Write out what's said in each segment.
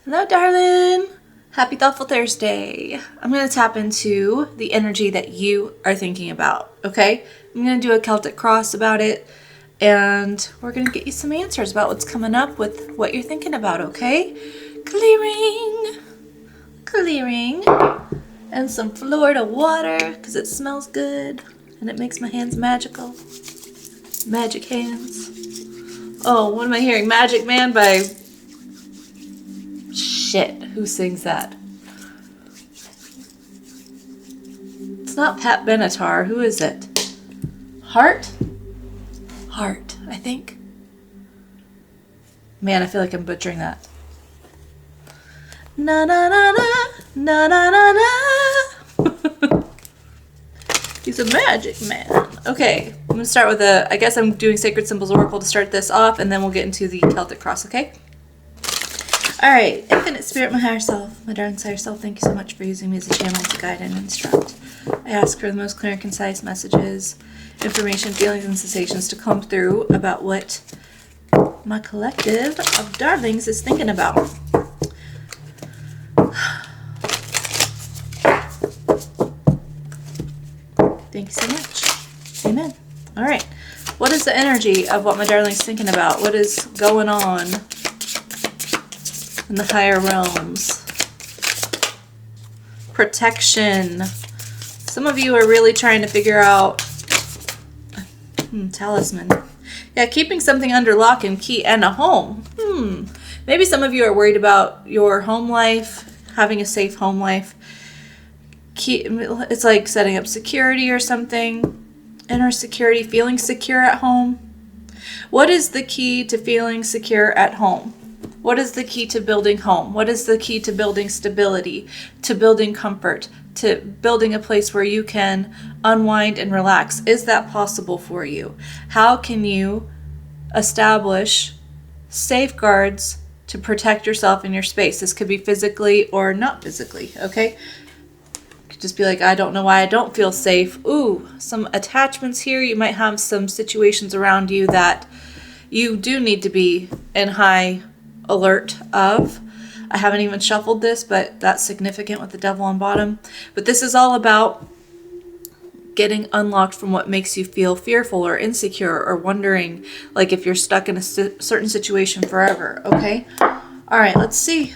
Hello, darling. Happy Thoughtful Thursday. I'm going to tap into the energy that you are thinking about, okay? I'm going to do a Celtic cross about it, and we're going to get you some answers about what's coming up with what you're thinking about, okay? Clearing, and some Florida water, because it smells good, and it makes my hands magical. Magic hands. Oh, what am I hearing? Magic Man by... Shit, who sings that? It's not Pat Benatar. Who is it? Heart, I think. Man, I feel like I'm butchering that. Na na na na, na na na na. He's a magic man. Okay, I'm gonna start with I guess I'm doing Sacred Symbols Oracle to start this off, and then we'll get into the Celtic Cross, okay? Alright, Infinite Spirit, my higher self, my darling higher self, thank you so much for using me as a channel to guide and instruct. I ask for the most clear and concise messages, information, feelings, and sensations to come through about what my collective of darlings is thinking about. Thank you so much. Amen. Alright, what is the energy of what my darling's thinking about? What is going on in the higher realms? Protection. Some of you are really trying to figure out talisman. Yeah, keeping something under lock and key and a home. Maybe some of you are worried about your home life, having a safe home life. It's like setting up security or something. Inner security, feeling secure at home. What is the key to feeling secure at home? What is the key to building home? What is the key to building stability, to building comfort, to building a place where you can unwind and relax? Is that possible for you? How can you establish safeguards to protect yourself in your space? This could be physically or not physically, okay? Could just be like, I don't know why I don't feel safe. Ooh, some attachments here. You might have some situations around you that you do need to be in high alert of. I haven't even shuffled this, but that's significant with the devil on bottom. But this is all about getting unlocked from what makes you feel fearful or insecure or wondering, like if you're stuck in a certain situation forever, okay? All right, let's see.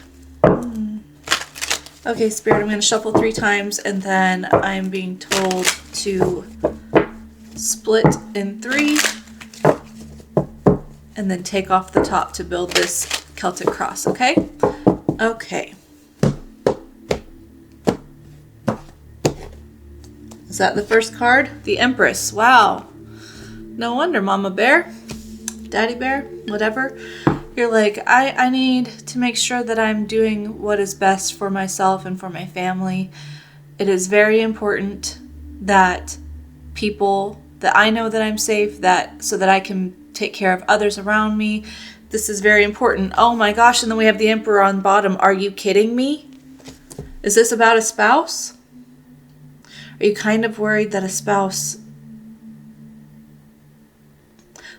Okay, Spirit, I'm going to shuffle 3 times, and then I'm being told to split in 3 and then take off the top to build this Celtic cross, okay? Okay. Is that the first card? The Empress. Wow. No wonder, Mama Bear, Daddy Bear, whatever. You're like, I need to make sure that I'm doing what is best for myself and for my family. It is very important that I know that I'm safe, so that I can take care of others around me. This is very important. Oh my gosh, and then we have the Emperor on bottom. Are you kidding me? Is this about a spouse? Are you kind of worried that a spouse...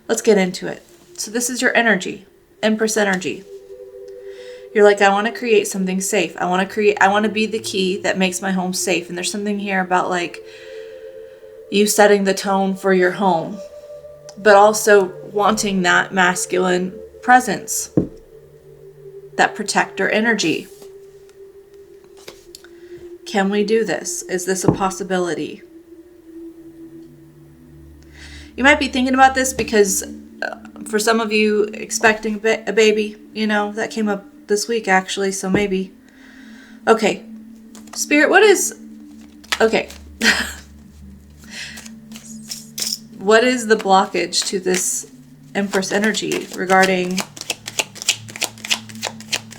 Let's get into it. So this is your energy, Empress energy. You're like, I want to create something safe. I want to be the key that makes my home safe. And there's something here about like you setting the tone for your home, but also wanting that masculine presence, that protector energy. Can we do this? Is this a possibility? You might be thinking about this because for some of you expecting a baby, that came up this week actually, so maybe. Okay, Spirit, what is the blockage to this Empress energy regarding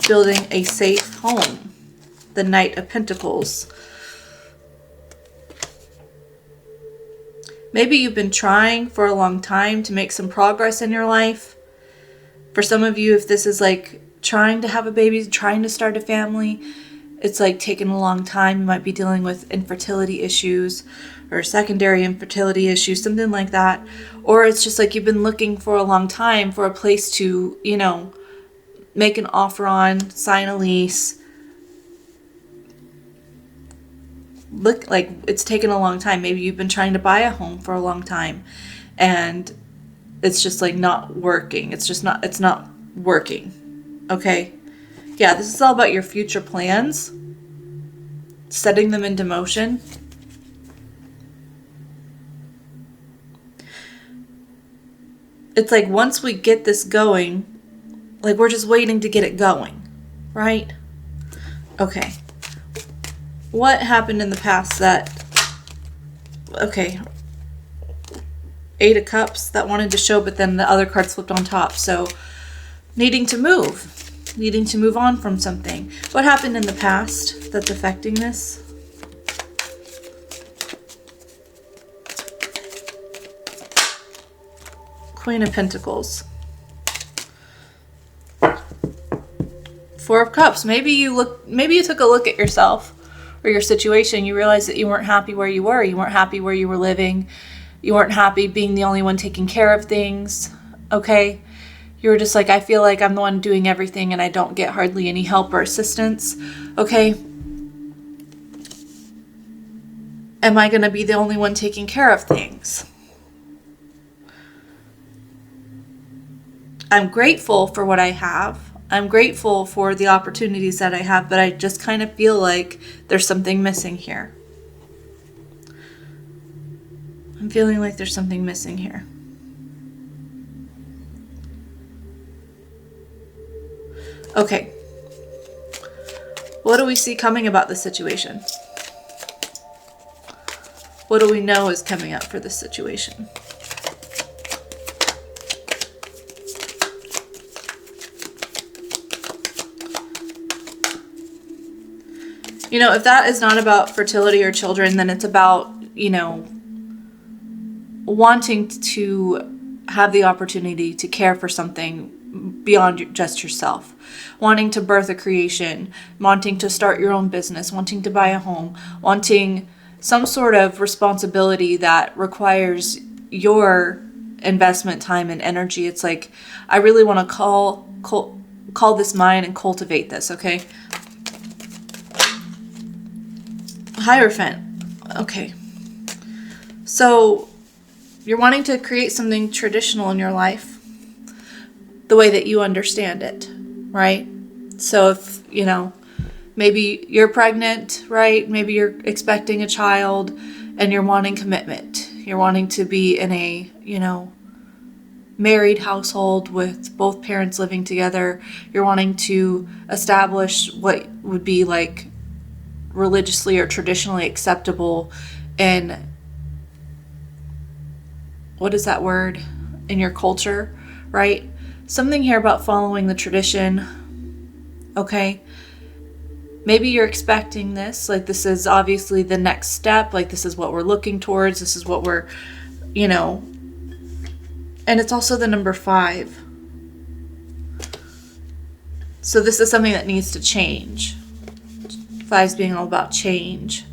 building a safe home? The Knight of Pentacles. Maybe you've been trying for a long time to make some progress in your life. For some of you, if this is like trying to have a baby, trying to start a family, it's like taking a long time. You might be dealing with infertility issues or secondary infertility issues, something like that. Or it's just like you've been looking for a long time for a place to, make an offer on, sign a lease. Look like it's taken a long time. Maybe you've been trying to buy a home for a long time and it's just like not working. It's not working. Okay. Yeah, this is all about your future plans, setting them into motion. It's like once we get this going, like we're just waiting to get it going, right? Okay. What happened in the past okay, 8 of Cups that wanted to show, but then the other cards flipped on top. So needing to move on from something. What happened in the past that's affecting this? Queen of Pentacles. 4 of Cups. Maybe you took a look at yourself or your situation. You realized that you weren't happy where you were. You weren't happy where you were living. You weren't happy being the only one taking care of things. Okay? You were just like, I feel like I'm the one doing everything and I don't get hardly any help or assistance. Okay? Am I going to be the only one taking care of things? I'm grateful for what I have. I'm grateful for the opportunities that I have, but I just kind of feel like there's something missing here. I'm feeling like there's something missing here. Okay. What do we see coming about this situation? What do we know is coming up for this situation? You know, if that is not about fertility or children, then it's about, you know, wanting to have the opportunity to care for something beyond just yourself. Wanting to birth a creation, wanting to start your own business, wanting to buy a home, wanting some sort of responsibility that requires your investment, time, and energy. It's like, I really want to call this mine and cultivate this, okay? Hierophant. Okay. So you're wanting to create something traditional in your life the way that you understand it, right? So if, you know, maybe you're pregnant, right? Maybe you're expecting a child and you're wanting commitment. You're wanting to be in a, you know, married household with both parents living together. You're wanting to establish what would be like religiously or traditionally acceptable in, what is that word, in your culture, right? Something here about following the tradition, okay? Maybe you're expecting this, like this is obviously the next step, like this is what we're looking towards, this is what we're, you know, and it's also the number 5. So this is something that needs to change. 5's being all about change.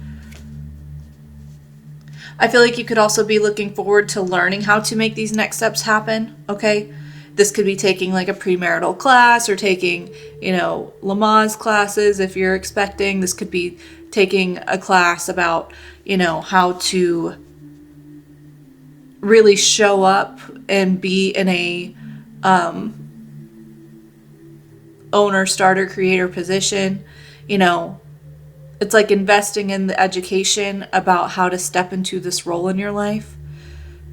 I feel like you could also be looking forward to learning how to make these next steps happen, okay? This could be taking like a premarital class or taking, you know, Lamaze classes if you're expecting. This could be taking a class about, you know, how to really show up and be in a owner, starter, creator position, you know. It's like investing in the education about how to step into this role in your life,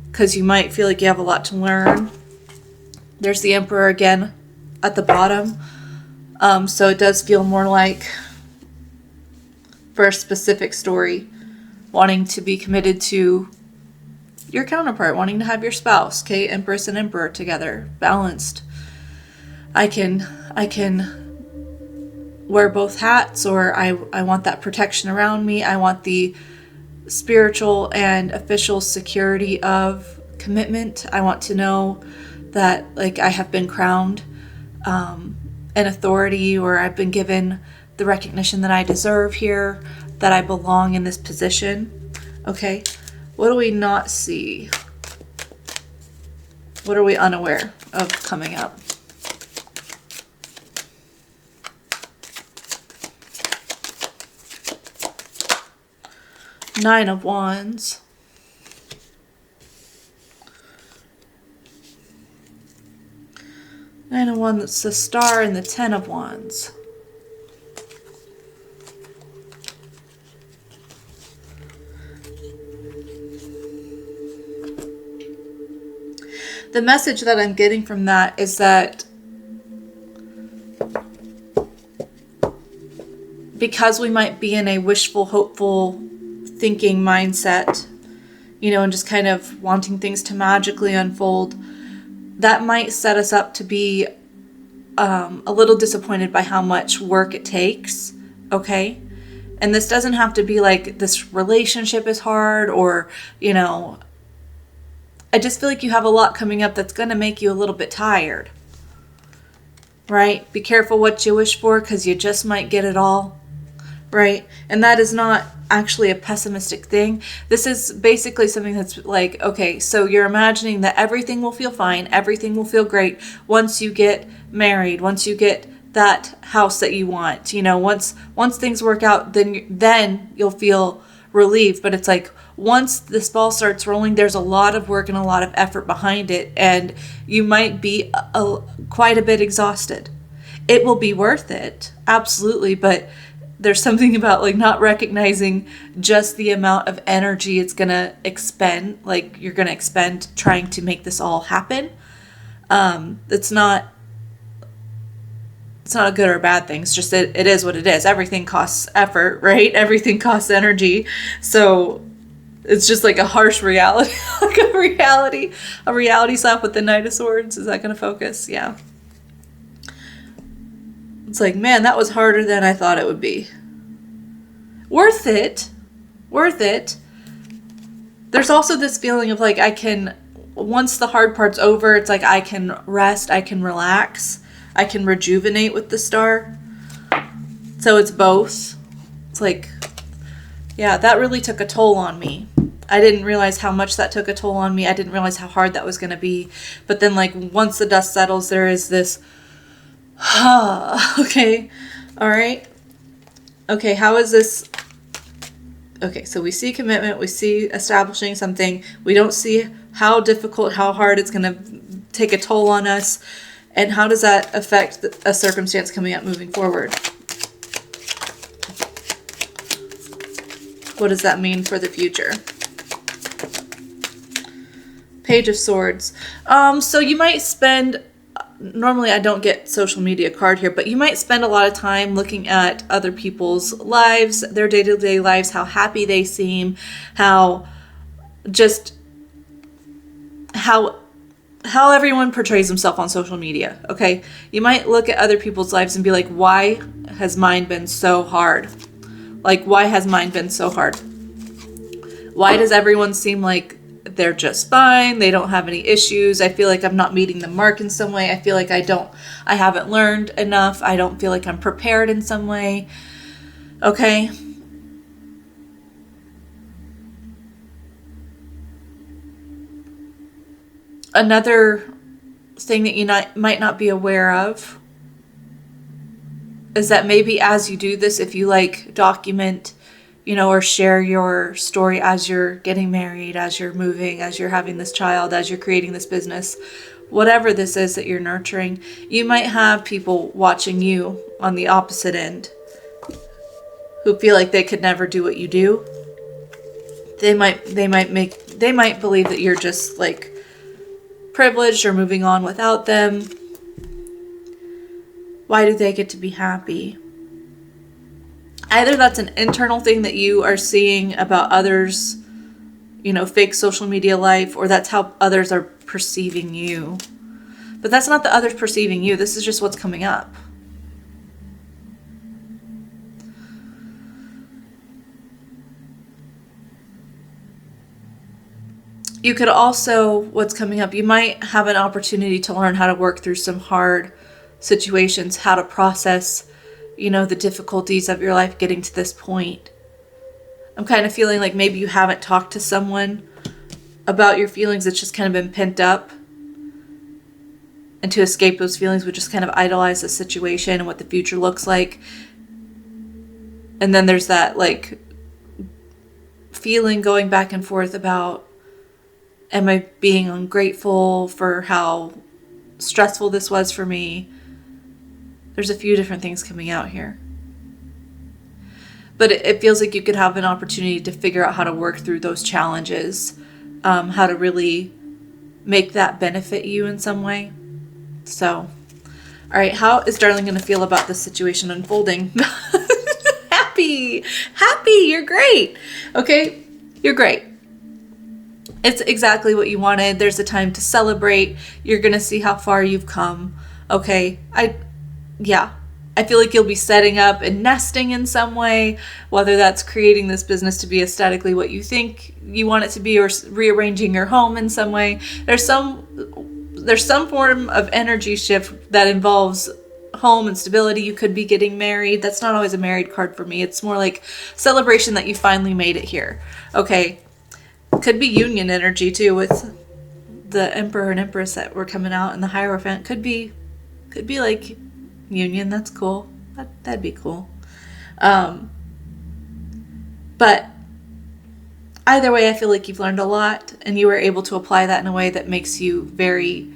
because you might feel like you have a lot to learn. There's the Emperor again at the bottom. So it does feel more like, for a specific story, wanting to be committed to your counterpart, wanting to have your spouse, okay, Empress and Emperor together, balanced. I can wear both hats, or I want that protection around me. I want the spiritual and official security of commitment. I want to know that like I have been crowned an authority, or I've been given the recognition that I deserve here, that I belong in this position. Okay, what do we not see? What are we unaware of coming up? Nine of Wands. Nine of Wands, the Star, and the Ten of Wands. The message that I'm getting from that is that because we might be in a wishful, hopeful thinking mindset, you know, and just kind of wanting things to magically unfold, that might set us up to be a little disappointed by how much work it takes, okay? And this doesn't have to be like this relationship is hard or, you know, I just feel like you have a lot coming up that's going to make you a little bit tired, right? Be careful what you wish for because you just might get it all, right? And that is not actually a pessimistic thing. This is basically something that's like, okay, so you're imagining that everything will feel fine, everything will feel great once you get married, once you get that house that you want, you know, once things work out, then you'll feel relieved. But it's like, once this ball starts rolling, there's a lot of work and a lot of effort behind it, and you might be quite a bit exhausted. It will be worth it, absolutely, but there's something about like not recognizing just the amount of energy it's going to expend, like you're going to expend trying to make this all happen. It's not a good or a bad thing. It's just it is what it is. Everything costs effort, right? Everything costs energy. So it's just like a harsh reality, like a reality slap with the Knight of Swords. Is that going to focus? Yeah. It's like, man, that was harder than I thought it would be. Worth it. There's also this feeling of like, once the hard part's over, it's like I can rest, I can relax, I can rejuvenate with the Star. So it's both. It's like, yeah, that really took a toll on me. I didn't realize how much that took a toll on me. I didn't realize how hard that was going to be. But then like once the dust settles, there is this, okay, all right. Okay, how is this? Okay, so we see commitment. We see establishing something. We don't see how difficult, how hard it's going to take a toll on us. And how does that affect a circumstance coming up moving forward? What does that mean for the future? Page of Swords. So you might spend, normally I don't get social media card here, but you might spend a lot of time looking at other people's lives, their day-to-day lives, how happy they seem, how everyone portrays themselves on social media, okay? You might look at other people's lives and be like, why has mine been so hard? Like, why has mine been so hard? Why does everyone seem like they're just fine? They don't have any issues. I feel like I'm not meeting the mark in some way. I feel like I haven't learned enough. I don't feel like I'm prepared in some way. Okay? Another thing that you might not be aware of is that maybe as you do this, if you like document, you know, or share your story as you're getting married, as you're moving, as you're having this child, as you're creating this business, whatever this is that you're nurturing, you might have people watching you on the opposite end who feel like they could never do what you do. They might believe that you're just like privileged or moving on without them. Why do they get to be happy? Either that's an internal thing that you are seeing about others, you know, fake social media life, or that's how others are perceiving you. But that's not the others perceiving you. This is just what's coming up. You could also, what's coming up, you might have an opportunity to learn how to work through some hard situations, how to process, you know, the difficulties of your life getting to this point. I'm kind of feeling like maybe you haven't talked to someone about your feelings. It's just kind of been pent up. And to escape those feelings, we just kind of idolize the situation and what the future looks like. And then there's that like feeling going back and forth about, am I being ungrateful for how stressful this was for me? There's a few different things coming out here. But it feels like you could have an opportunity to figure out how to work through those challenges, how to really make that benefit you in some way. So, all right, how is Darling going to feel about this situation unfolding? Happy, you're great. Okay, you're great. It's exactly what you wanted. There's a time to celebrate. You're going to see how far you've come. Okay, I feel like you'll be setting up and nesting in some way, whether that's creating this business to be aesthetically what you think you want it to be, or rearranging your home in some way. There's some form of energy shift that involves home and stability. You could be getting married. That's not always a married card for me. It's more like celebration that you finally made it here. Okay. Could be union energy too, with the Emperor and Empress that were coming out, and the Hierophant. Could be like union. That's cool. That'd be cool. But either way, I feel like you've learned a lot, and you were able to apply that in a way that makes you very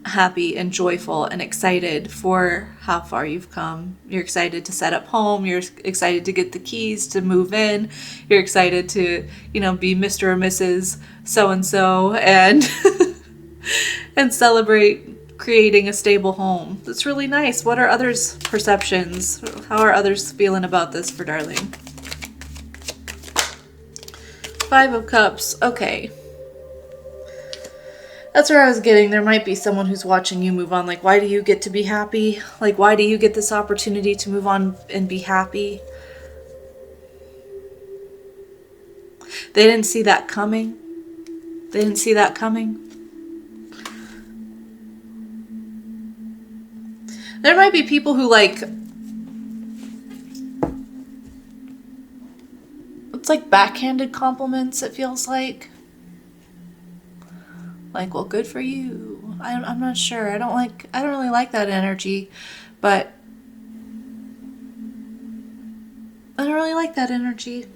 happy and joyful and excited for how far you've come. You're excited to set up home. You're excited to get the keys to move in. You're excited to, be Mr. or Mrs. So-and-so and and celebrate creating a stable home. That's really nice. What are others' perceptions? How are others feeling about this for Darling? 5 of Cups. Okay. That's where I was getting. There might be someone who's watching you move on. Like, why do you get to be happy? Like, why do you get this opportunity to move on and be happy? They didn't see that coming. There might be people who it's like backhanded compliments, it feels like. Like, well, good for you. I'm not sure. I don't really like that energy, but I don't really like that energy.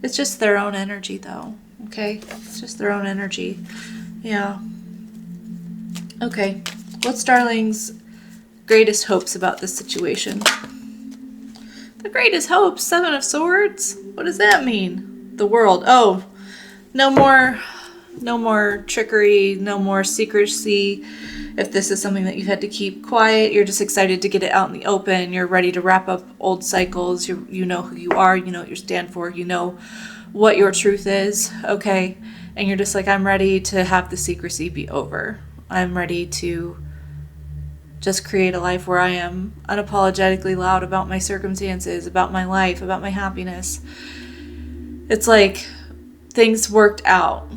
It's just their own energy, though. Okay? It's just their own energy. Yeah. Okay. What's Darling's greatest hopes about this situation? The greatest hopes? 7 of Swords? What does that mean? The World. Oh, no more trickery, no more secrecy. If this is something that you had to keep quiet, you're just excited to get it out in the open. You're ready to wrap up old cycles. You know who you are. You know what you stand for. You know what your truth is. Okay? And you're just like, I'm ready to have the secrecy be over. I'm ready to just create a life where I am unapologetically loud about my circumstances, about my life, about my happiness. It's like things worked out.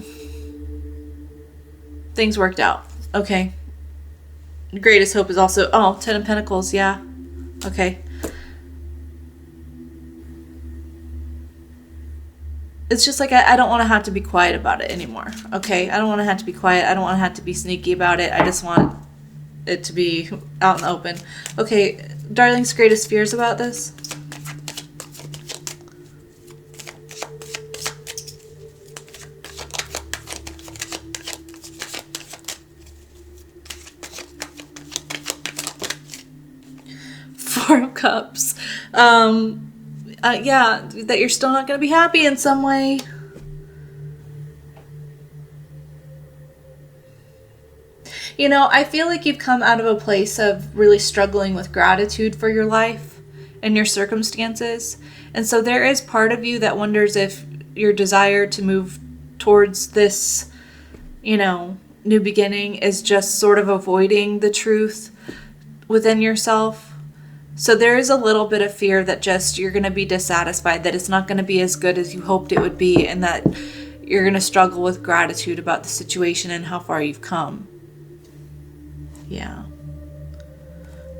Okay. Greatest hope is also, 10 of Pentacles. Yeah. Okay. It's just like, I don't want to have to be quiet about it anymore. Okay. I don't want to have to be quiet. I don't want to have to be sneaky about it. I just want it to be out in the open. Okay. Darling's greatest fears about this. Four of Cups. Yeah, that you're still not going to be happy in some way. I feel like you've come out of a place of really struggling with gratitude for your life and your circumstances. And so there is part of you that wonders if your desire to move towards this, new beginning is just sort of avoiding the truth within yourself. So there is a little bit of fear that just you're going to be dissatisfied, that it's not going to be as good as you hoped it would be, and that you're going to struggle with gratitude about the situation and how far you've come. Yeah.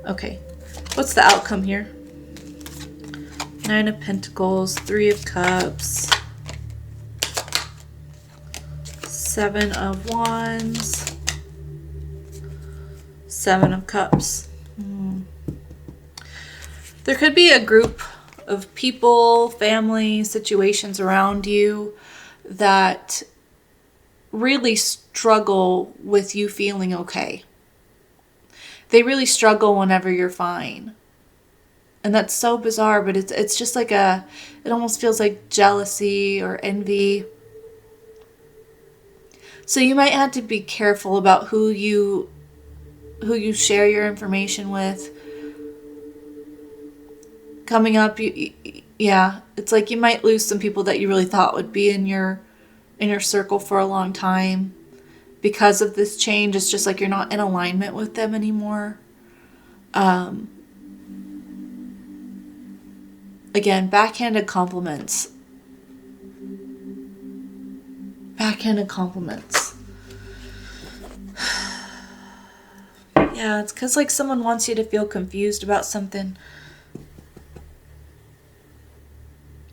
Okay. What's the outcome here? 9 of Pentacles, 3 of Cups, 7 of Wands, 7 of Cups. There could be a group of people, family, situations around you that really struggle with you feeling okay. They really struggle whenever you're fine. And that's so bizarre, but it's just like it almost feels like jealousy or envy. So you might have to be careful about who you share your information with. Coming up, it's like you might lose some people that you really thought would be in your circle for a long time. Because of this change, it's just like you're not in alignment with them anymore. Again, backhanded compliments. Backhanded compliments. Yeah, it's because like someone wants you to feel confused about something.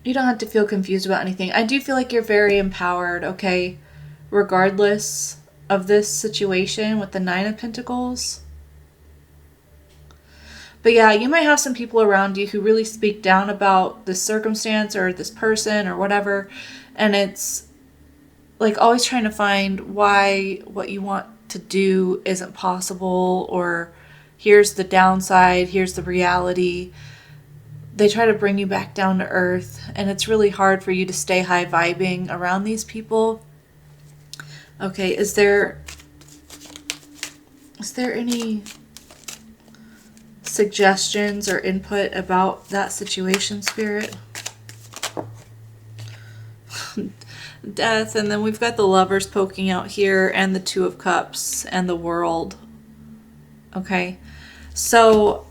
You don't have to feel confused about anything. I do feel like you're very empowered, okay? Regardless of this situation with the 9 of Pentacles. But yeah, you might have some people around you who really speak down about this circumstance or this person or whatever. And it's like always trying to find why what you want to do isn't possible, or here's the downside, here's the reality. They try to bring you back down to earth, and it's really hard for you to stay high vibing around these people. Okay, is there any suggestions or input about that situation, Spirit? Death, and then we've got the Lovers poking out here, and the 2 of Cups, and the World. Okay, so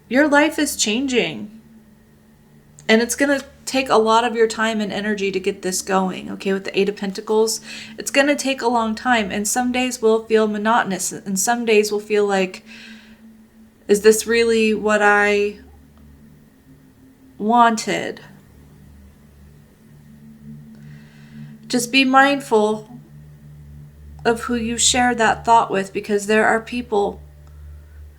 your life is changing, and it's going to take a lot of your time and energy to get this going. Okay, with the 8 of Pentacles, it's going to take a long time, and some days will feel monotonous, and some days will feel like, is this really what I wanted? Just be mindful of who you share that thought with, because there are people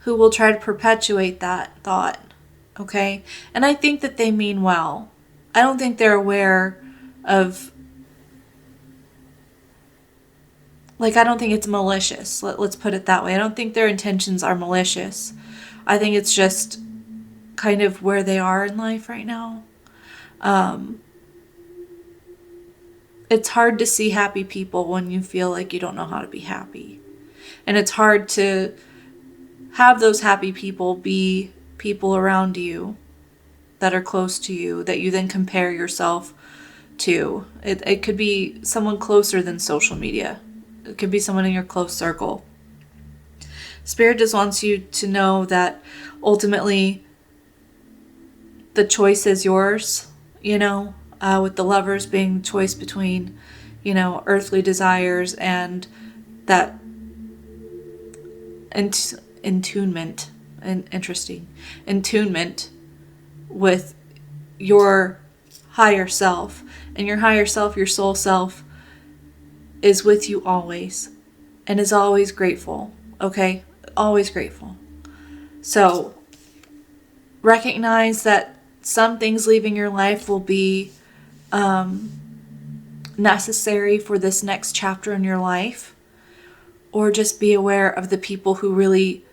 who will try to perpetuate that thought, okay? And I think that they mean well. I don't think they're aware of, like, I don't think it's malicious. Let's put it that way. I don't think their intentions are malicious. I think it's just kind of where they are in life right now. It's hard to see happy people when you feel like you don't know how to be happy. And it's hard to have those happy people be people around you that are close to you, that you then compare yourself to. It could be someone closer than social media. It could be someone in your close circle. Spirit just wants you to know that ultimately the choice is yours, with the Lovers being the choice between, earthly desires and that attunement with your higher self. And your higher self, your soul self, is with you always and is always grateful, okay? Always grateful. So recognize that some things leaving your life will be necessary for this next chapter in your life, or just be aware of the people who really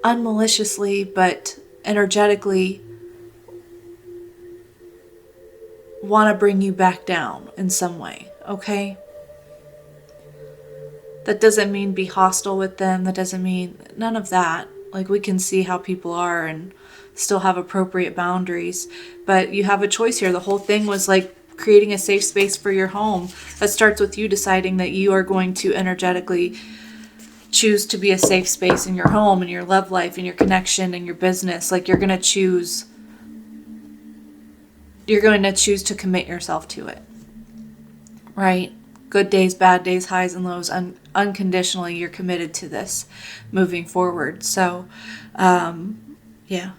unmaliciously but energetically want to bring you back down in some way, okay? That doesn't mean be hostile with them. That doesn't mean none of that. Like, we can see how people are and still have appropriate boundaries, but you have a choice here. The whole thing was like creating a safe space for your home. That starts with you deciding that you are going to energetically choose to be a safe space in your home, in your love life, in your connection, in your business. Like, you're going to choose to commit yourself to it, right? Good days, bad days, highs and lows, unconditionally, you're committed to this moving forward. So, yeah.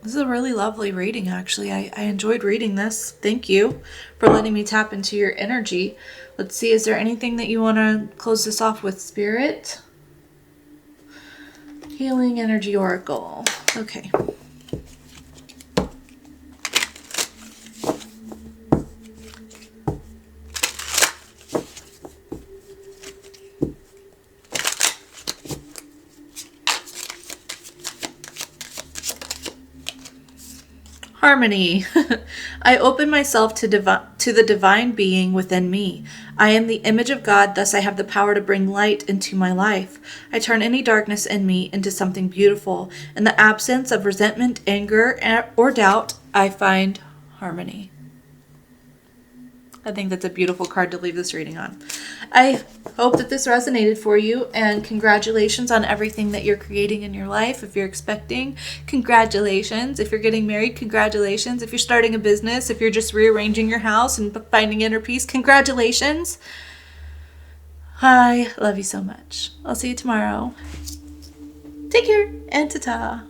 This is a really lovely reading, actually. I enjoyed reading this. Thank you for letting me tap into your energy. Let's see, is there anything that you want to close this off with, Spirit? Healing Energy Oracle. Okay. Harmony. I open myself to the divine being within me. I am the image of God, thus I have the power to bring light into my life. I turn any darkness in me into something beautiful. In the absence of resentment, anger, or doubt, I find harmony. I think that's a beautiful card to leave this reading on. I hope that this resonated for you, and congratulations on everything that you're creating in your life. If you're expecting, congratulations. If you're getting married, congratulations. If you're starting a business, if you're just rearranging your house and finding inner peace, congratulations. I love you so much. I'll see you tomorrow. Take care and ta-ta.